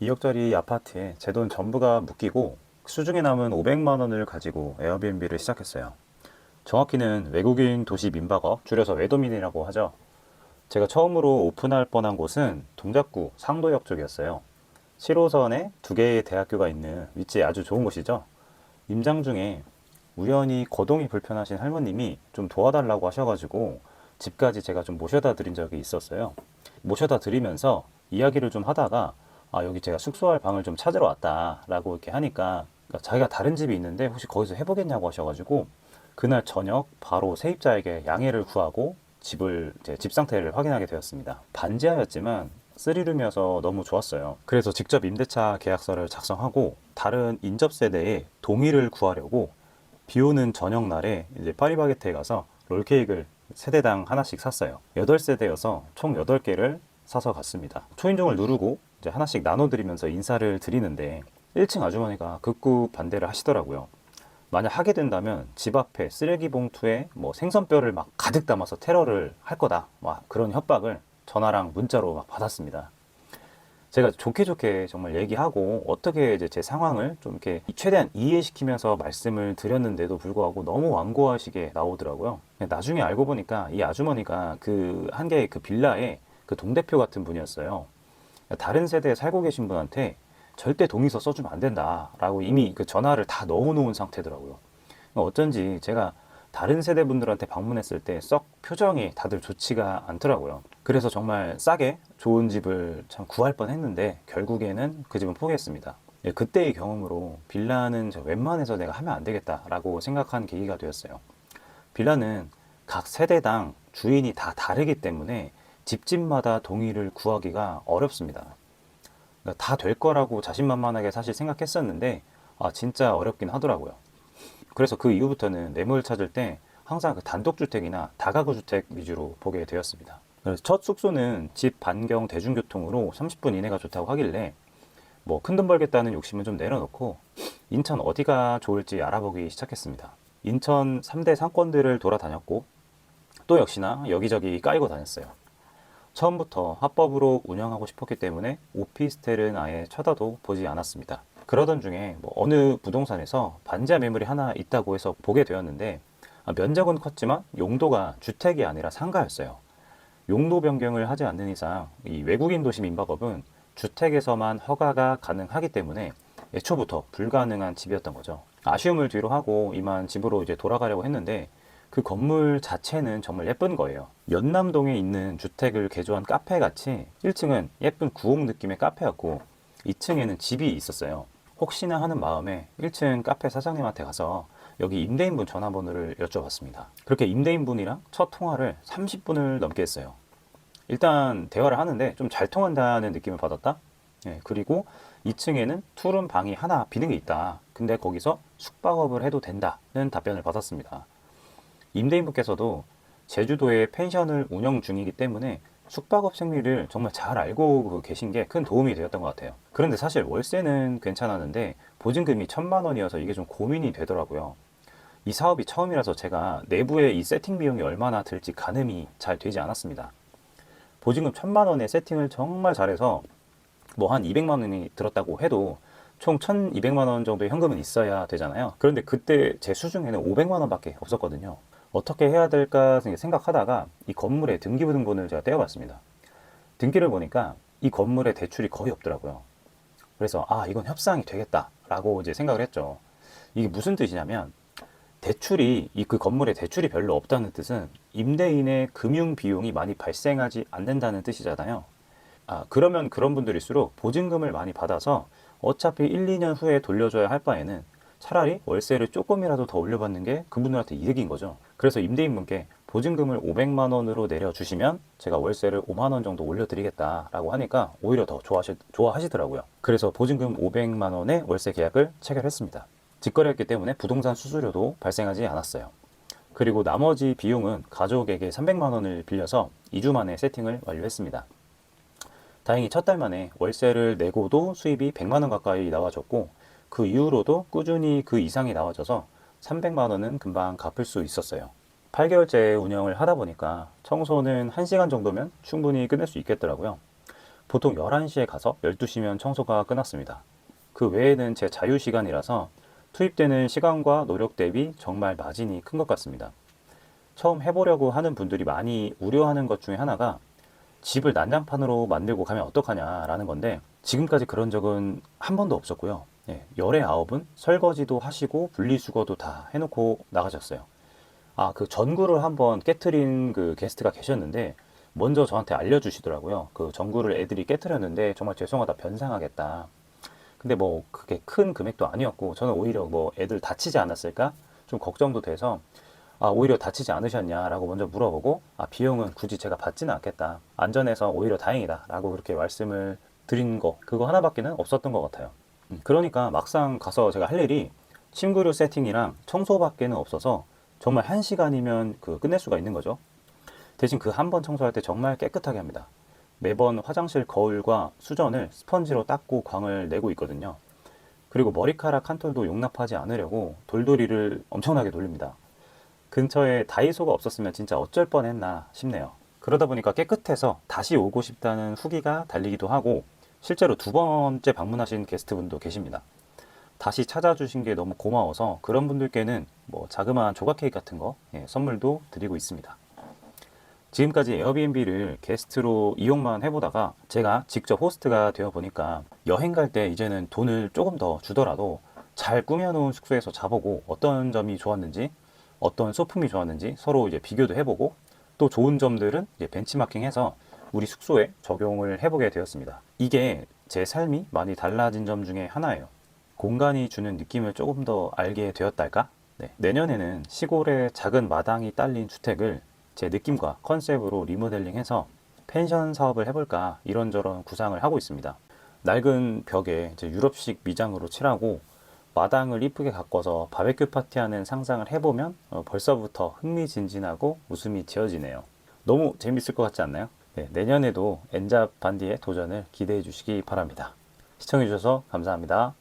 2억짜리 아파트에 제 돈 전부가 묶이고 수중에 남은 500만 원을 가지고 에어비앤비를 시작했어요. 정확히는 외국인 도시 민박업, 줄여서 외도민이라고 하죠. 제가 처음으로 오픈할 뻔한 곳은 동작구 상도역 쪽이었어요. 7호선에 두 개의 대학교가 있는 위치에 아주 좋은 곳이죠. 임장 중에 우연히 거동이 불편하신 할머님이 좀 도와달라고 하셔가지고 집까지 제가 좀 모셔다 드린 적이 있었어요. 모셔다 드리면서 이야기를 좀 하다가 여기 제가 숙소할 방을 좀 찾으러 왔다 라고 이렇게 하니까 자기가 다른 집이 있는데 혹시 거기서 해보겠냐고 하셔가지고 그날 저녁 바로 세입자에게 양해를 구하고 집 상태를 확인하게 되었습니다. 반지하였지만 3룸이어서 너무 좋았어요. 그래서 직접 임대차 계약서를 작성하고 다른 인접 세대에 동의를 구하려고 비 오는 저녁 날에 이제 파리바게트에 가서 롤케이크를 세대당 하나씩 샀어요. 8세대여서 총 8개를 사서 갔습니다. 초인종을 누르고 이제 하나씩 나눠드리면서 인사를 드리는데 1층 아주머니가 극구 반대를 하시더라고요. 만약 하게 된다면 집 앞에 쓰레기 봉투에 뭐 생선뼈를 막 가득 담아서 테러를 할 거다. 막 그런 협박을 전화랑 문자로 막 받았습니다. 제가 좋게 정말 얘기하고 어떻게 이제 제 상황을 좀 이렇게 최대한 이해시키면서 말씀을 드렸는데도 불구하고 너무 완고하시게 나오더라고요. 나중에 알고 보니까 이 아주머니가 그 한 개의 그 빌라에 그 동대표 같은 분이었어요. 다른 세대에 살고 계신 분한테 절대 동의서 써주면 안 된다라고 이미 그 전화를 다 넣어놓은 상태더라고요. 어쩐지 제가 다른 세대 분들한테 방문했을 때 썩 표정이 다들 좋지가 않더라고요. 그래서 정말 싸게 좋은 집을 참 구할 뻔 했는데 결국에는 그 집은 포기했습니다. 그때의 경험으로 빌라는 웬만해서 내가 하면 안 되겠다라고 생각한 계기가 되었어요. 빌라는 각 세대당 주인이 다 다르기 때문에 집집마다 동의를 구하기가 어렵습니다. 그러니까 다 될 거라고 자신만만하게 사실 생각했었는데 진짜 어렵긴 하더라고요. 그래서 그 이후부터는 매물 찾을 때 항상 그 단독주택이나 다가구 주택 위주로 보게 되었습니다. 그래서 첫 숙소는 집 반경 대중교통으로 30분 이내가 좋다고 하길래 뭐 큰돈 벌겠다는 욕심은 좀 내려놓고 인천 어디가 좋을지 알아보기 시작했습니다. 인천 3대 상권들을 돌아다녔고 또 역시나 여기저기 까이고 다녔어요. 처음부터 합법으로 운영하고 싶었기 때문에 오피스텔은 아예 쳐다도 보지 않았습니다. 그러던 중에 뭐 어느 부동산에서 반지하 매물이 하나 있다고 해서 보게 되었는데 면적은 컸지만 용도가 주택이 아니라 상가였어요. 용도 변경을 하지 않는 이상 이 외국인 도시 민박업은 주택에서만 허가가 가능하기 때문에 애초부터 불가능한 집이었던 거죠. 아쉬움을 뒤로 하고 이만 집으로 이제 돌아가려고 했는데 그 건물 자체는 정말 예쁜 거예요. 연남동에 있는 주택을 개조한 카페 같이 1층은 예쁜 구옥 느낌의 카페였고 2층에는 집이 있었어요. 혹시나 하는 마음에 1층 카페 사장님한테 가서 여기 임대인분 전화번호를 여쭤봤습니다. 그렇게 임대인분이랑 첫 통화를 30분을 넘게 했어요. 일단 대화를 하는데 좀 잘 통한다는 느낌을 받았다. 그리고 2층에는 투룸 방이 하나 비는 게 있다. 근데 거기서 숙박업을 해도 된다는 답변을 받았습니다. 임대인분께서도 제주도에 펜션을 운영 중이기 때문에 숙박업 생리를 정말 잘 알고 계신 게 큰 도움이 되었던 것 같아요. 그런데 사실 월세는 괜찮았는데 보증금이 1,000만 원이어서 이게 좀 고민이 되더라고요. 이 사업이 처음이라서 제가 내부에 이 세팅 비용이 얼마나 들지 가늠이 잘 되지 않았습니다. 보증금 1,000만 원에 세팅을 정말 잘해서 뭐 한 200만 원이 들었다고 해도 총 1,200만 원 정도의 현금은 있어야 되잖아요. 그런데 그때 제 수중에는 500만 원밖에 없었거든요. 어떻게 해야 될까 생각하다가 이 건물의 등기부등본을 제가 떼어봤습니다. 등기를 보니까 이 건물에 대출이 거의 없더라고요. 그래서 이건 협상이 되겠다라고 이제 생각을 했죠. 이게 무슨 뜻이냐면 대출이 그 건물에 대출이 별로 없다는 뜻은 임대인의 금융 비용이 많이 발생하지 않는다는 뜻이잖아요. 그러면 그런 분들일수록 보증금을 많이 받아서 어차피 1, 2년 후에 돌려줘야 할 바에는 차라리 월세를 조금이라도 더 올려받는 게 그분들한테 이득인 거죠. 그래서 임대인분께 보증금을 500만 원으로 내려주시면 제가 월세를 5만 원 정도 올려드리겠다라고 하니까 오히려 더 좋아하시더라고요. 그래서 보증금 500만 원의 월세 계약을 체결했습니다. 직거래했기 때문에 부동산 수수료도 발생하지 않았어요. 그리고 나머지 비용은 가족에게 300만 원을 빌려서 2주 만에 세팅을 완료했습니다. 다행히 첫 달 만에 월세를 내고도 수입이 100만 원 가까이 나와줬고 그 이후로도 꾸준히 그 이상이 나와져서 300만 원은 금방 갚을 수 있었어요. 8개월째 운영을 하다 보니까 청소는 1시간 정도면 충분히 끝낼 수 있겠더라고요. 보통 11시에 가서 12시면 청소가 끝났습니다. 그 외에는 제 자유시간이라서 투입되는 시간과 노력 대비 정말 마진이 큰 것 같습니다. 처음 해보려고 하는 분들이 많이 우려하는 것 중에 하나가 집을 난장판으로 만들고 가면 어떡하냐라는 건데, 지금까지 그런 적은 한 번도 없었고요. 예, 열의 아홉은 설거지도 하시고 분리수거도 다 해놓고 나가셨어요. 아, 그 전구를 한번 깨트린 그 게스트가 계셨는데 먼저 저한테 알려주시더라고요. 그 전구를 애들이 깨트렸는데 정말 죄송하다, 변상하겠다. 근데 뭐 그게 큰 금액도 아니었고 저는 오히려 뭐 애들 다치지 않았을까 좀 걱정도 돼서, 아, 오히려 다치지 않으셨냐라고 먼저 물어보고, 아, 비용은 굳이 제가 받지는 않겠다, 안전해서 오히려 다행이다 라고 그렇게 말씀을 드린 거, 그거 하나밖에는 없었던 것 같아요. 그러니까 막상 가서 제가 할 일이 침구류 세팅이랑 청소밖에는 없어서 정말 1시간이면 그 끝낼 수가 있는 거죠. 대신 그 한 번 청소할 때 정말 깨끗하게 합니다. 매번 화장실 거울과 수전을 스펀지로 닦고 광을 내고 있거든요. 그리고 머리카락 한 톨도 용납하지 않으려고 돌돌이를 엄청나게 돌립니다. 근처에 다이소가 없었으면 진짜 어쩔 뻔했나 싶네요. 그러다 보니까 깨끗해서 다시 오고 싶다는 후기가 달리기도 하고, 실제로 두 번째 방문하신 게스트분도 계십니다. 다시 찾아주신 게 너무 고마워서 그런 분들께는 뭐 자그마한 조각 케이크 같은 거, 예, 선물도 드리고 있습니다. 지금까지 에어비앤비를 게스트로 이용만 해보다가 제가 직접 호스트가 되어 보니까 여행 갈 때 이제는 돈을 조금 더 주더라도 잘 꾸며놓은 숙소에서 자보고 어떤 점이 좋았는지, 어떤 소품이 좋았는지 서로 이제 비교도 해보고, 또 좋은 점들은 이제 벤치마킹해서 우리 숙소에 적용을 해보게 되었습니다. 이게 제 삶이 많이 달라진 점 중에 하나예요. 공간이 주는 느낌을 조금 더 알게 되었달까? 네, 내년에는 시골에 작은 마당이 딸린 주택을 제 느낌과 컨셉으로 리모델링해서 펜션 사업을 해볼까 이런저런 구상을 하고 있습니다. 낡은 벽에 이제 유럽식 미장으로 칠하고 마당을 이쁘게 가꿔서 바베큐 파티하는 상상을 해보면 벌써부터 흥미진진하고 웃음이 지어지네요. 너무 재밌을 것 같지 않나요? 네, 내년에도 엔잡 반디의 도전을 기대해 주시기 바랍니다. 시청해 주셔서 감사합니다.